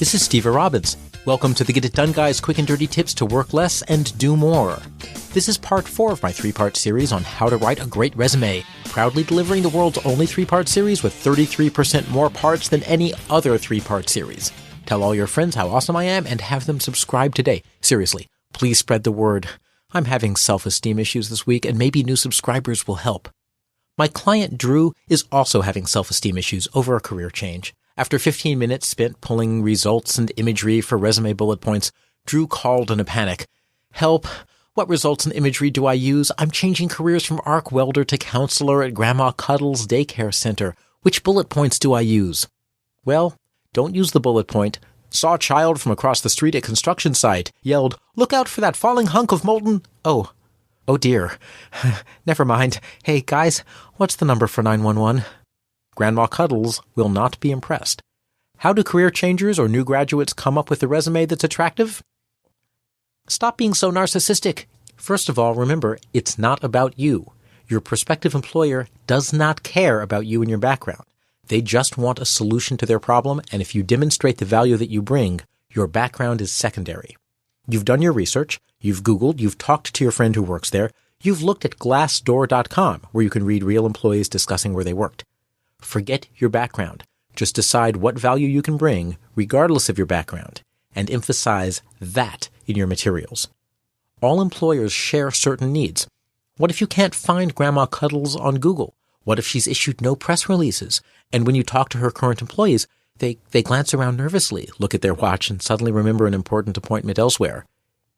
This is Steve Robbins. Welcome to the Get It Done Guys quick and dirty tips to work less and do more. This is part 4 of my 3-part series on how to write a great resume, proudly delivering the world's only 3-part series with 33% more parts than any other 3-part series. Tell all your friends how awesome I am and have them subscribe today. Seriously, please spread the word. I'm having self-esteem issues this week and maybe new subscribers will help. My client Drew is also having self-esteem issues over a career change. After 15 minutes spent pulling results and imagery for resume bullet points, Drew called in a panic. Help! What results and imagery do I use? I'm changing careers from arc welder to counselor at Grandma Cuddle's daycare center. Which bullet points do I use? Well, don't use the bullet point. Saw a child from across the street at construction site. Yelled, "Look out for that falling hunk of molten..." Oh dear. Never mind. Hey, guys, what's the number for 911? Grandma Cuddles will not be impressed. How do career changers or new graduates come up with a resume that's attractive? Stop being so narcissistic. First of all, remember, it's not about you. Your prospective employer does not care about you and your background. They just want a solution to their problem, and if you demonstrate the value that you bring, your background is secondary. You've done your research, you've Googled, you've talked to your friend who works there, you've looked at Glassdoor.com, where you can read real employees discussing where they worked. Forget your background. Just decide what value you can bring, regardless of your background, and emphasize that in your materials. All employers share certain needs. What if you can't find Grandma Cuddles on Google? What if she's issued no press releases? And when you talk to her current employees, they glance around nervously, look at their watch, and suddenly remember an important appointment elsewhere.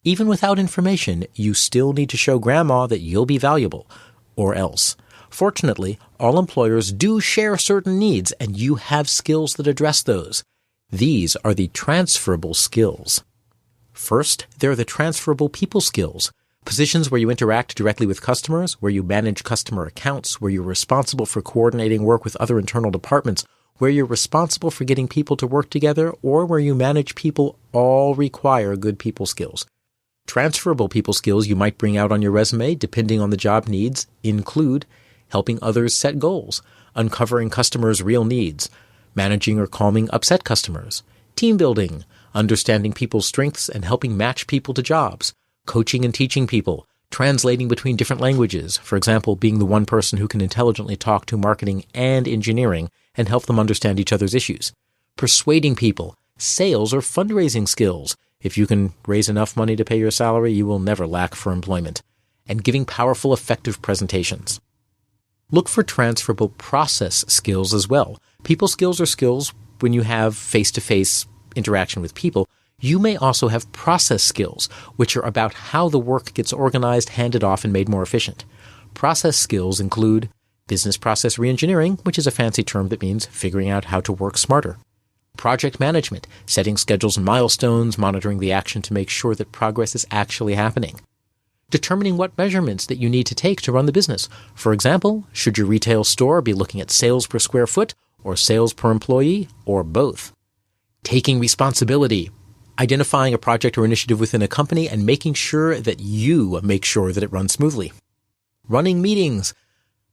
Even without information, you still need to show Grandma that you'll be valuable, or else. Fortunately, all employers do share certain needs, and you have skills that address those. These are the transferable skills. First, there are the transferable people skills. Positions where you interact directly with customers, where you manage customer accounts, where you're responsible for coordinating work with other internal departments, where you're responsible for getting people to work together, or where you manage people all require good people skills. Transferable people skills you might bring out on your resume, depending on the job needs, include helping others set goals, uncovering customers' real needs, managing or calming upset customers, team building, understanding people's strengths and helping match people to jobs, coaching and teaching people, translating between different languages, for example, being the one person who can intelligently talk to marketing and engineering and help them understand each other's issues, persuading people, sales or fundraising skills. If you can raise enough money to pay your salary, you will never lack for employment, and giving powerful, effective presentations. Look for transferable process skills as well. People skills are skills when you have face-to-face interaction with people. You may also have process skills, which are about how the work gets organized, handed off, and made more efficient. Process skills include business process reengineering, which is a fancy term that means figuring out how to work smarter. Project management, setting schedules and milestones, monitoring the action to make sure that progress is actually happening. Determining what measurements that you need to take to run the business. For example, should your retail store be looking at sales per square foot or sales per employee or both? Taking responsibility. Identifying a project or initiative within a company and making sure that you make sure that it runs smoothly. Running meetings.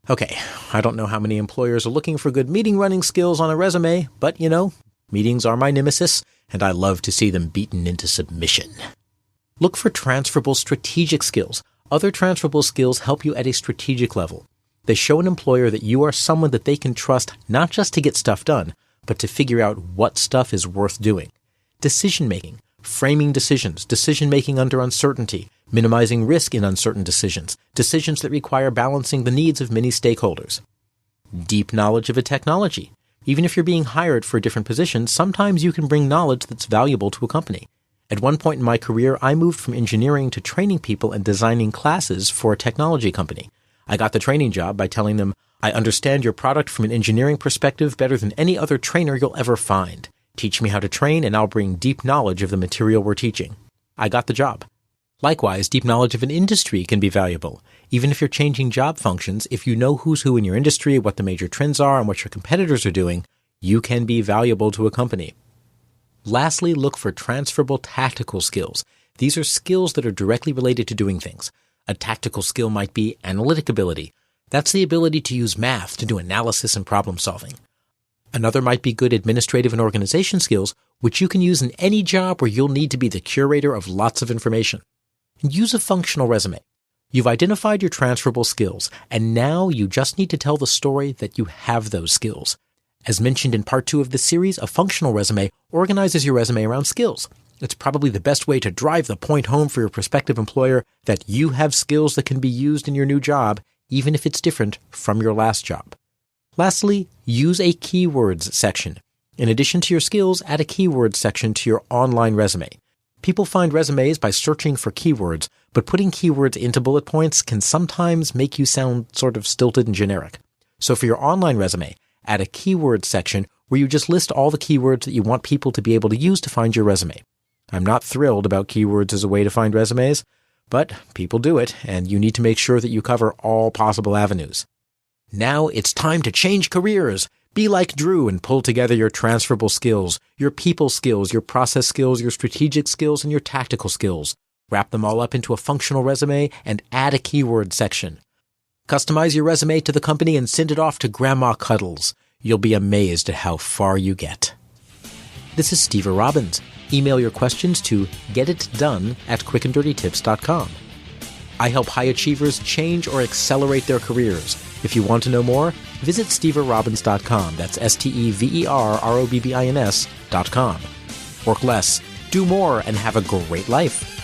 Okay, I don't know how many employers are looking for good meeting running skills on a resume, but meetings are my nemesis, and I love to see them beaten into submission. Look for transferable strategic skills. Other transferable skills help you at a strategic level. They show an employer that you are someone that they can trust not just to get stuff done, but to figure out what stuff is worth doing. Decision-making, framing decisions, decision-making under uncertainty, minimizing risk in uncertain decisions, decisions that require balancing the needs of many stakeholders. Deep knowledge of a technology. Even if you're being hired for a different position, sometimes you can bring knowledge that's valuable to a company. At one point in my career, I moved from engineering to training people and designing classes for a technology company. I got the training job by telling them, "I understand your product from an engineering perspective better than any other trainer you'll ever find. Teach me how to train and I'll bring deep knowledge of the material we're teaching." I got the job. Likewise, deep knowledge of an industry can be valuable. Even if you're changing job functions, if you know who's who in your industry, what the major trends are, and what your competitors are doing, you can be valuable to a company. Lastly, look for transferable tactical skills. These are skills that are directly related to doing things. A tactical skill might be analytic ability. That's the ability to use math to do analysis and problem solving. Another might be good administrative and organization skills, which you can use in any job where you'll need to be the curator of lots of information. And use a functional resume. You've identified your transferable skills, and now you just need to tell the story that you have those skills. As mentioned in part 2 of this series, a functional resume organizes your resume around skills. It's probably the best way to drive the point home for your prospective employer that you have skills that can be used in your new job, even if it's different from your last job. Lastly, use a keywords section. In addition to your skills, add a keywords section to your online resume. People find resumes by searching for keywords, but putting keywords into bullet points can sometimes make you sound sort of stilted and generic. So for your online resume, add a keywords section where you just list all the keywords that you want people to be able to use to find your resume. I'm not thrilled about keywords as a way to find resumes, but people do it, and you need to make sure that you cover all possible avenues. Now it's time to change careers. Be like Drew and pull together your transferable skills, your people skills, your process skills, your strategic skills, and your tactical skills. Wrap them all up into a functional resume and add a keyword section. Customize your resume to the company and send it off to Grandma Cuddles. You'll be amazed at how far you get. This is Steve Robbins. Email your questions to getitdone@quickanddirtytips.com. I help high achievers change or accelerate their careers. If you want to know more, visit steverobbins.com. That's SteverRobbins.com. Work less, do more, and have a great life.